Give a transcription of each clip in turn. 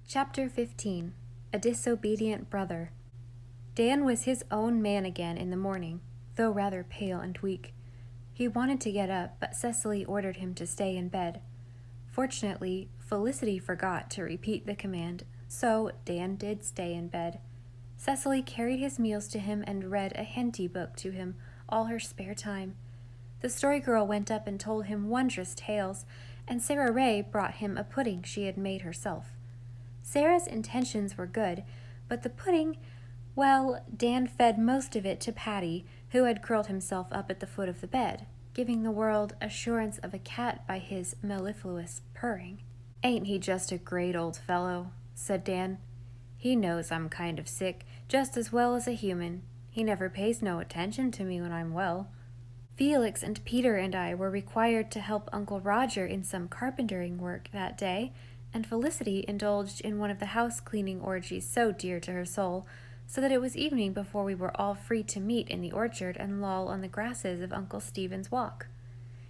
Chapter 15. A Disobedient Brother. Dan was his own man again in the morning, though rather pale and weak. He wanted to get up, but Cecily ordered him to stay in bed. Fortunately, Felicity forgot to repeat the command, so Dan did stay in bed. Cecily carried his meals to him and read a Henty book to him all her spare time. The Story Girl went up and told him wondrous tales, and Sarah Ray brought him a pudding she had made herself. Sarah's intentions were good, but the pudding, well, Dan fed most of it to Patty, who had curled himself up at the foot of the bed, giving the world assurance of a cat by his mellifluous purring. "Ain't he just a great old fellow?" said Dan. "He knows I'm kind of sick, just as well as a human. He never pays no attention to me when I'm well." Felix and Peter and I were required to help Uncle Roger in some carpentering work that day, and Felicity indulged in one of the house-cleaning orgies so dear to her soul, so that it was evening before we were all free to meet in the orchard and loll on the grasses of Uncle Stephen's Walk.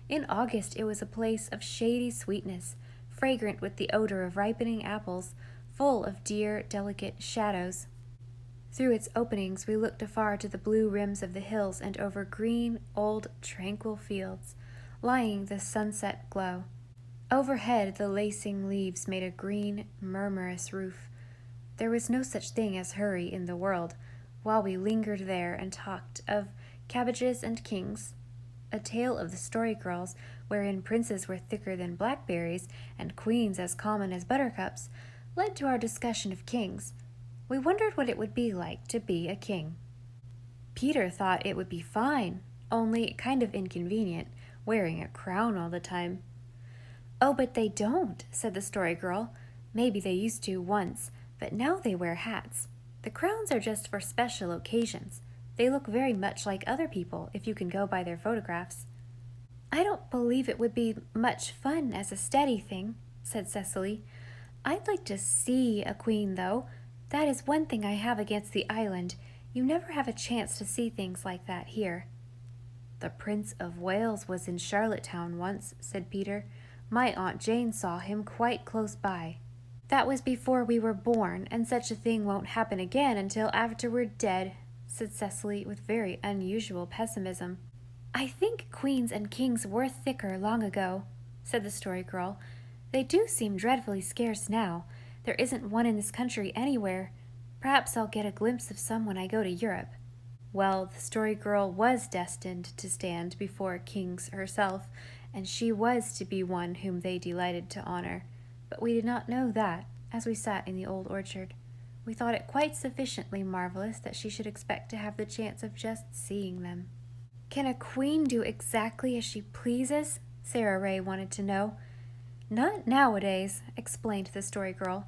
In August it was a place of shady sweetness, fragrant with the odor of ripening apples, full of dear, delicate shadows. Through its openings we looked afar to the blue rims of the hills and over green, old, tranquil fields, lying the sunset glow. Overhead the lacing leaves made a green, murmurous roof. There was no such thing as hurry in the world, while we lingered there and talked of cabbages and kings. A tale of the Story Girls, wherein princes were thicker than blackberries and queens as common as buttercups, led to our discussion of kings. We wondered what it would be like to be a king. Peter thought it would be fine, only kind of inconvenient, wearing a crown all the time. "Oh, but they don't," said the Story Girl. "Maybe they used to once, but now they wear hats. The crowns are just for special occasions. They look very much like other people, if you can go by their photographs." "I don't believe it would be much fun as a steady thing," said Cecily. "I'd like to see a queen, though. That is one thing I have against the island. You never have a chance to see things like that here." "The Prince of Wales was in Charlottetown once," said Peter. "My Aunt Jane saw him quite close by." "That was before we were born, and such a thing won't happen again until after we're dead," said Cecily with very unusual pessimism. "I think queens and kings were thicker long ago," said the Story Girl. "They do seem dreadfully scarce now. There isn't one in this country anywhere. Perhaps I'll get a glimpse of some when I go to Europe." Well, the Story Girl was destined to stand before kings herself, and she was to be one whom they delighted to honor. But we did not know that, as we sat in the old orchard. We thought it quite sufficiently marvelous that she should expect to have the chance of just seeing them. "Can a queen do exactly as she pleases?" Sarah Ray wanted to know. "Not nowadays," explained the Story Girl.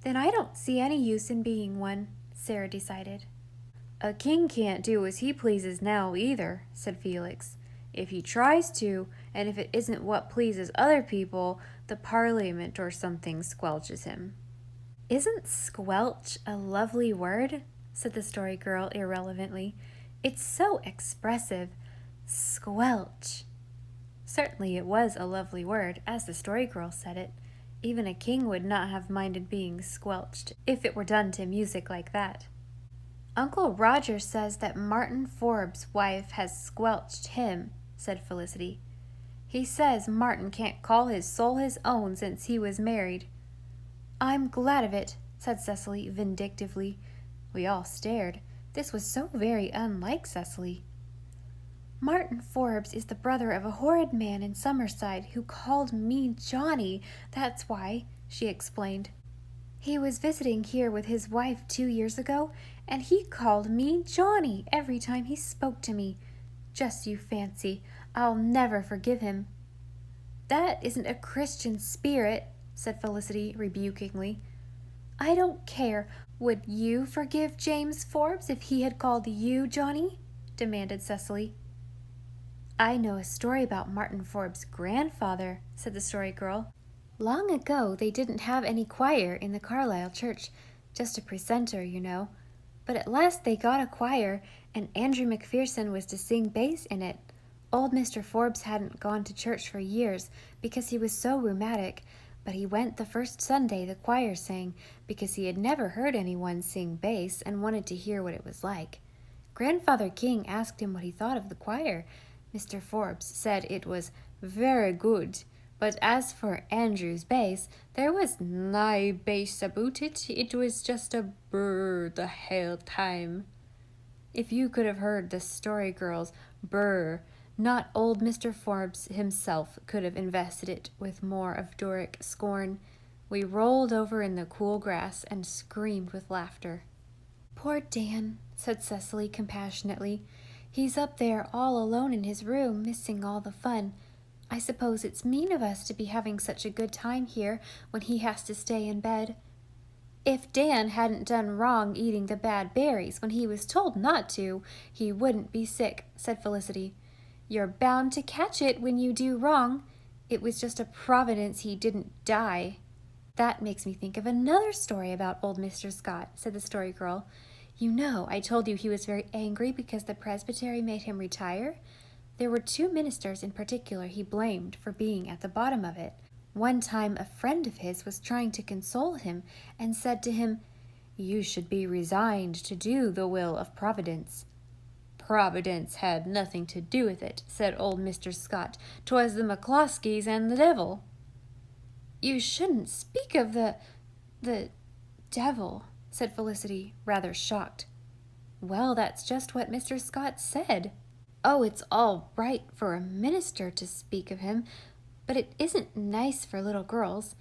"Then I don't see any use in being one," Sarah decided. "A king can't do as he pleases now either," said Felix. "If he tries to, and if it isn't what pleases other people, the Parliament or something squelches him." "Isn't squelch a lovely word?" said the Story Girl irrelevantly. "It's so expressive. Squelch." Certainly it was a lovely word, as the Story Girl said it. Even a king would not have minded being squelched, if it were done to music like that. "Uncle Roger says that Martin Forbes' wife has squelched him," said Felicity. "He says Martin can't call his soul his own since he was married." "I'm glad of it," said Cecily vindictively. We all stared. This was so very unlike Cecily. "Martin Forbes is the brother of a horrid man in Summerside who called me Johnny, that's why," she explained. "He was visiting here with his wife 2 years ago, and he called me Johnny every time he spoke to me. Just you fancy. I'll never forgive him." "That isn't a Christian spirit," said Felicity rebukingly. "I don't care. Would you forgive James Forbes if he had called you Johnny?" demanded Cecily. "I know a story about Martin Forbes' grandfather," said the Story Girl. "Long ago they didn't have any choir in the Carlisle church, just a precentor, you know. But at last they got a choir, and Andrew McPherson was to sing bass in it. Old Mr. Forbes hadn't gone to church for years because he was so rheumatic, But he went the first Sunday the choir sang because he had never heard anyone sing bass and wanted to hear what it was like. Grandfather King asked him what he thought of the choir. Mr. Forbes said it was very good, but as for Andrew's bass, there was nae bass about it. It was just a burr the whole time. If you could have heard the Story Girl's burr, not old Mr. Forbes himself could have invested it with more of Doric scorn. We rolled over in the cool grass and screamed with laughter. "Poor Dan," said Cecily compassionately. "He's up there all alone in his room, missing all the fun. I suppose it's mean of us to be having such a good time here when he has to stay in bed." "If Dan hadn't done wrong eating the bad berries when he was told not to, he wouldn't be sick," said Felicity. "You're bound to catch it when you do wrong. It was just a providence he didn't die." "That makes me think of another story about old Mr. Scott," said the Story Girl. "You know, I told you he was very angry because the presbytery made him retire. There were 2 ministers in particular he blamed for being at the bottom of it. One time a friend of his was trying to console him and said to him, 'You should be resigned to do the will of Providence.' 'Providence had nothing to do with it,' said old Mr. Scott. ''Twas the McCloskeys and the devil.'" "You shouldn't speak of the devil," said Felicity, rather shocked. "Well, that's just what Mr. Scott said." "Oh, it's all right for a minister to speak of him, but it isn't nice for little girls.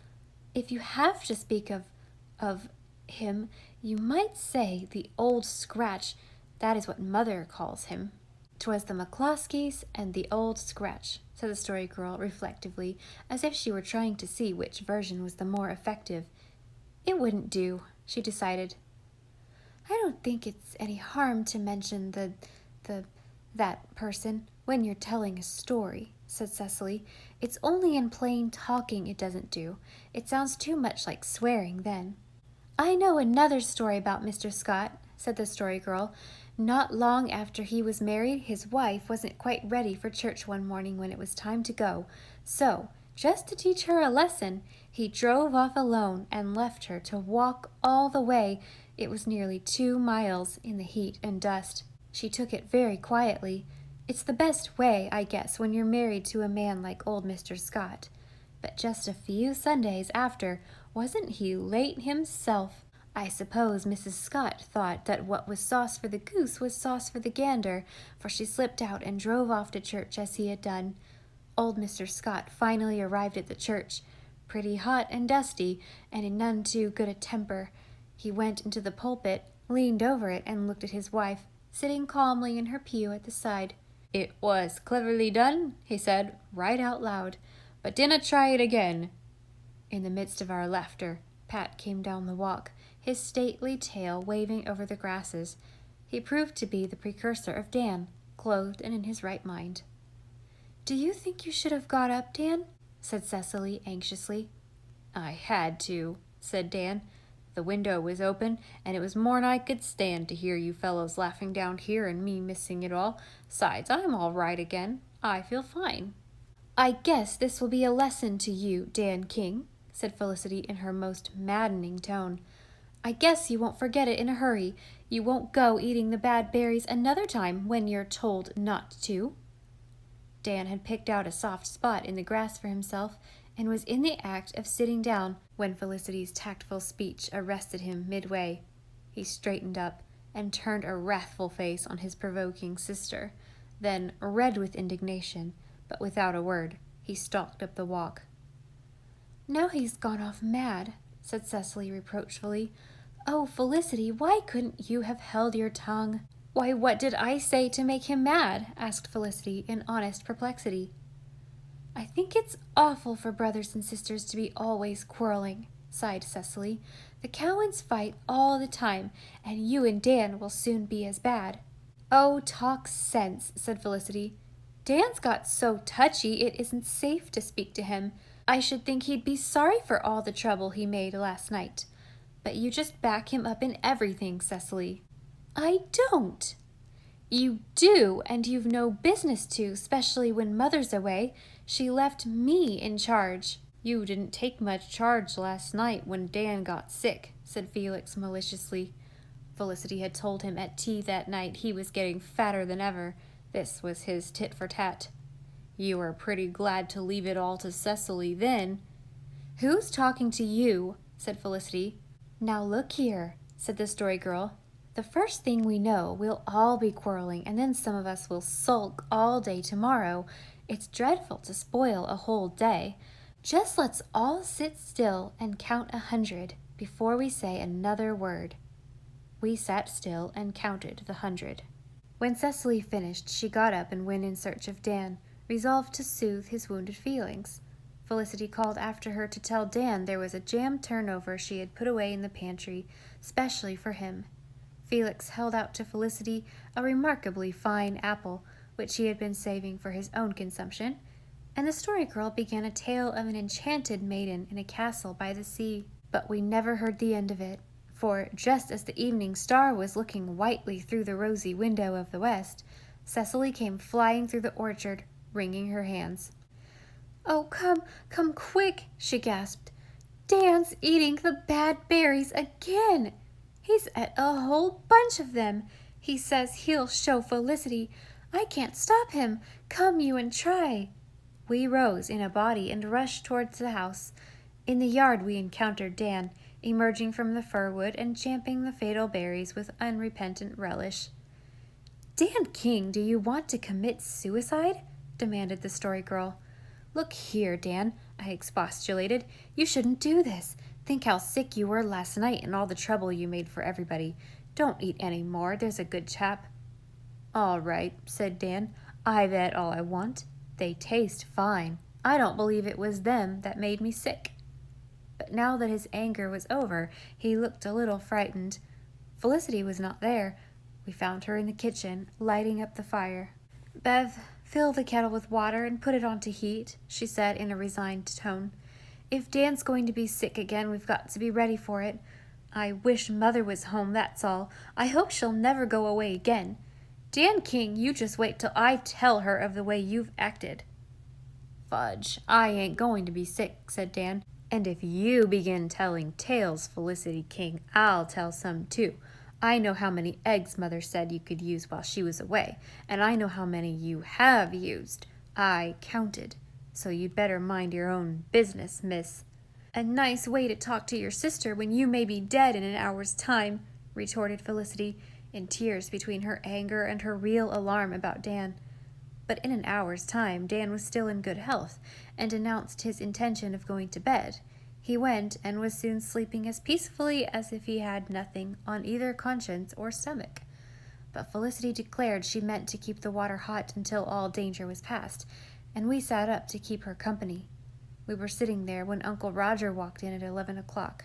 If you have to speak of him, you might say the old scratch. That is what Mother calls him." "'Twas the McCloskeys and the old scratch," said the Story Girl reflectively, as if she were trying to see which version was the more effective. "It wouldn't do," she decided. "I don't think it's any harm to mention that person when you're telling a story," said Cecily. "It's only in plain talking it doesn't do. It sounds too much like swearing then." "I know another story about Mr. Scott," said the Story Girl. "Not long after he was married, his wife wasn't quite ready for church one morning when it was time to go. So, just to teach her a lesson, he drove off alone and left her to walk all the way. It was nearly 2 miles in the heat and dust. She took it very quietly. It's the best way, I guess, when you're married to a man like old Mr. Scott. But just a few Sundays after, wasn't he late himself? I suppose Mrs. Scott thought that what was sauce for the goose was sauce for the gander, for she slipped out and drove off to church as he had done. Old Mr. Scott finally arrived at the church, pretty hot and dusty, and in none too good a temper. He went into the pulpit, leaned over it, and looked at his wife, sitting calmly in her pew at the side. "It was cleverly done," he said, right out loud, "but dinna try it again." In the midst of our laughter, Pat came down the walk, his stately tail waving over the grasses. He proved to be the precursor of Dan, clothed and in his right mind. "Do you think you should have got up, Dan?" said Cecily anxiously. "I had to," said Dan. "The window was open, and it was more'n I could stand to hear you fellows laughing down here and me missing it all. Besides, I'm all right again. I feel fine." "I guess this will be a lesson to you, Dan King," said Felicity in her most maddening tone. "I guess you won't forget it in a hurry. You won't go eating the bad berries another time when you're told not to." Dan had picked out a soft spot in the grass for himself and was in the act of sitting down when Felicity's tactful speech arrested him midway. He straightened up and turned a wrathful face on his provoking sister. Then, red with indignation, but without a word, he stalked up the walk. "Now he's gone off mad," said Cecily reproachfully. "Oh, Felicity, why couldn't you have held your tongue?" "Why, what did I say to make him mad?" asked Felicity in honest perplexity. "I think it's awful for brothers and sisters to be always quarreling," sighed Cecily. "The Cowans fight all the time, and you and Dan will soon be as bad." "Oh, talk sense," said Felicity. "Dan's got so touchy it isn't safe to speak to him. I should think he'd be sorry for all the trouble he made last night. But you just back him up in everything, Cecily." "I don't." "You do, and you've no business to, especially when Mother's away. She left me in charge." "You didn't take much charge last night when Dan got sick," said Felix maliciously. Felicity had told him at tea that night he was getting fatter than ever. This was his tit for tat. "You were pretty glad to leave it all to Cecily then." "Who's talking to you?" said Felicity. "Now look here," said the Story Girl. "The first thing we know, we'll all be quarreling, and then some of us will sulk all day tomorrow. It's dreadful to spoil a whole day. Just let's all sit still and count 100 before we say another word." We sat still and counted the 100. When Cecily finished, she got up and went in search of Dan, resolved to soothe his wounded feelings. Felicity called after her to tell Dan there was a jam turnover she had put away in the pantry, specially for him. Felix held out to Felicity a remarkably fine apple, which he had been saving for his own consumption, and the Story Girl began a tale of an enchanted maiden in a castle by the sea. But we never heard the end of it, for just as the evening star was looking whitely through the rosy window of the west, Cecily came flying through the orchard, wringing her hands. "Oh, come quick," she gasped. "Dan's eating the bad berries again. He's ate a whole bunch of them. He says he'll show Felicity. I can't stop him. Come you and try." We rose in a body and rushed towards the house. In the yard we encountered Dan, emerging from the fir-wood and champing the fatal berries with unrepentant relish. "Dan King, do you want to commit suicide?" demanded the Story Girl. "Look here, Dan," I expostulated. "You shouldn't do this. Think how sick you were last night and all the trouble you made for everybody. Don't eat any more, there's a good chap." "All right," said Dan. "I've ate all I want. They taste fine. I don't believe it was them that made me sick." But now that his anger was over, he looked a little frightened. Felicity was not there. We found her in the kitchen, lighting up the fire. "Bev, fill the kettle with water and put it on to heat," she said in a resigned tone. "If Dan's going to be sick again, we've got to be ready for it. I wish Mother was home, that's all. I hope she'll never go away again. Dan King, you just wait till I tell her of the way you've acted." "Fudge, I ain't going to be sick," said Dan. "And if you begin telling tales, Felicity King, I'll tell some too. I know how many eggs Mother said you could use while she was away, and I know how many you have used. I counted. So you'd better mind your own business, miss." "A nice way to talk to your sister when you may be dead in an hour's time," retorted Felicity, in tears between her anger and her real alarm about Dan. But in an hour's time, Dan was still in good health, and announced his intention of going to bed. He went, and was soon sleeping as peacefully as if he had nothing on either conscience or stomach. But Felicity declared she meant to keep the water hot until all danger was past, and we sat up to keep her company. We were sitting there when Uncle Roger walked in at 11 o'clock.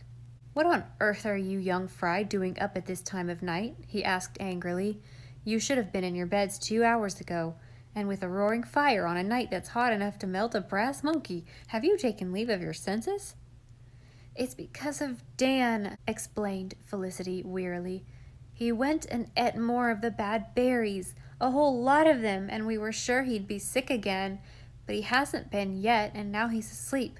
"What on earth are you young fry doing up at this time of night?" he asked angrily. "You should have been in your beds 2 hours ago. And with a roaring fire on a night that's hot enough to melt a brass monkey. Have you taken leave of your senses?" "It's because of Dan," explained Felicity wearily. "He went and ate more of the bad berries, a whole lot of them, and we were sure he'd be sick again. But he hasn't been yet, and now he's asleep."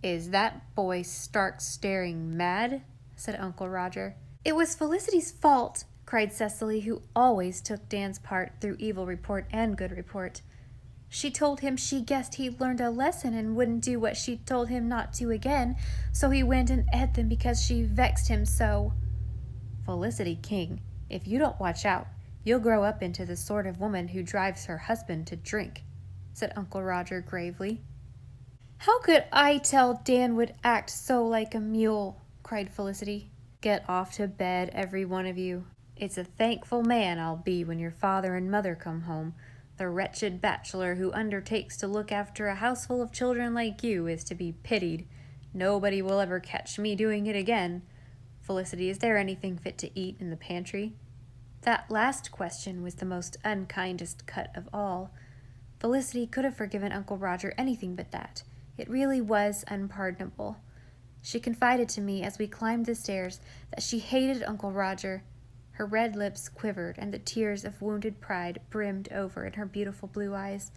"Is that boy stark staring mad?" said Uncle Roger. "It was Felicity's fault," cried Cecily, who always took Dan's part through evil report and good report. "She told him she guessed he'd learned a lesson and wouldn't do what she told him not to again, so he went and ate them because she vexed him so." "Felicity King, if you don't watch out, you'll grow up into the sort of woman who drives her husband to drink," said Uncle Roger gravely. "How could I tell Dan would act so like a mule?" cried Felicity. "Get off to bed, every one of you. It's a thankful man I'll be when your father and mother come home. The wretched bachelor who undertakes to look after a house full of children like you is to be pitied. Nobody will ever catch me doing it again. Felicity, is there anything fit to eat in the pantry?" That last question was the most unkindest cut of all. Felicity could have forgiven Uncle Roger anything but that. It really was unpardonable. She confided to me as we climbed the stairs that she hated Uncle Roger. Her red lips quivered, and the tears of wounded pride brimmed over in her beautiful blue eyes.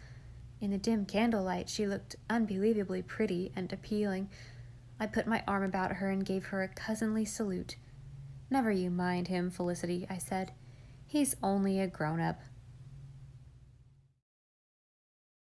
In the dim candlelight, she looked unbelievably pretty and appealing. I put my arm about her and gave her a cousinly salute. "Never you mind him, Felicity," I said. "He's only a grown-up.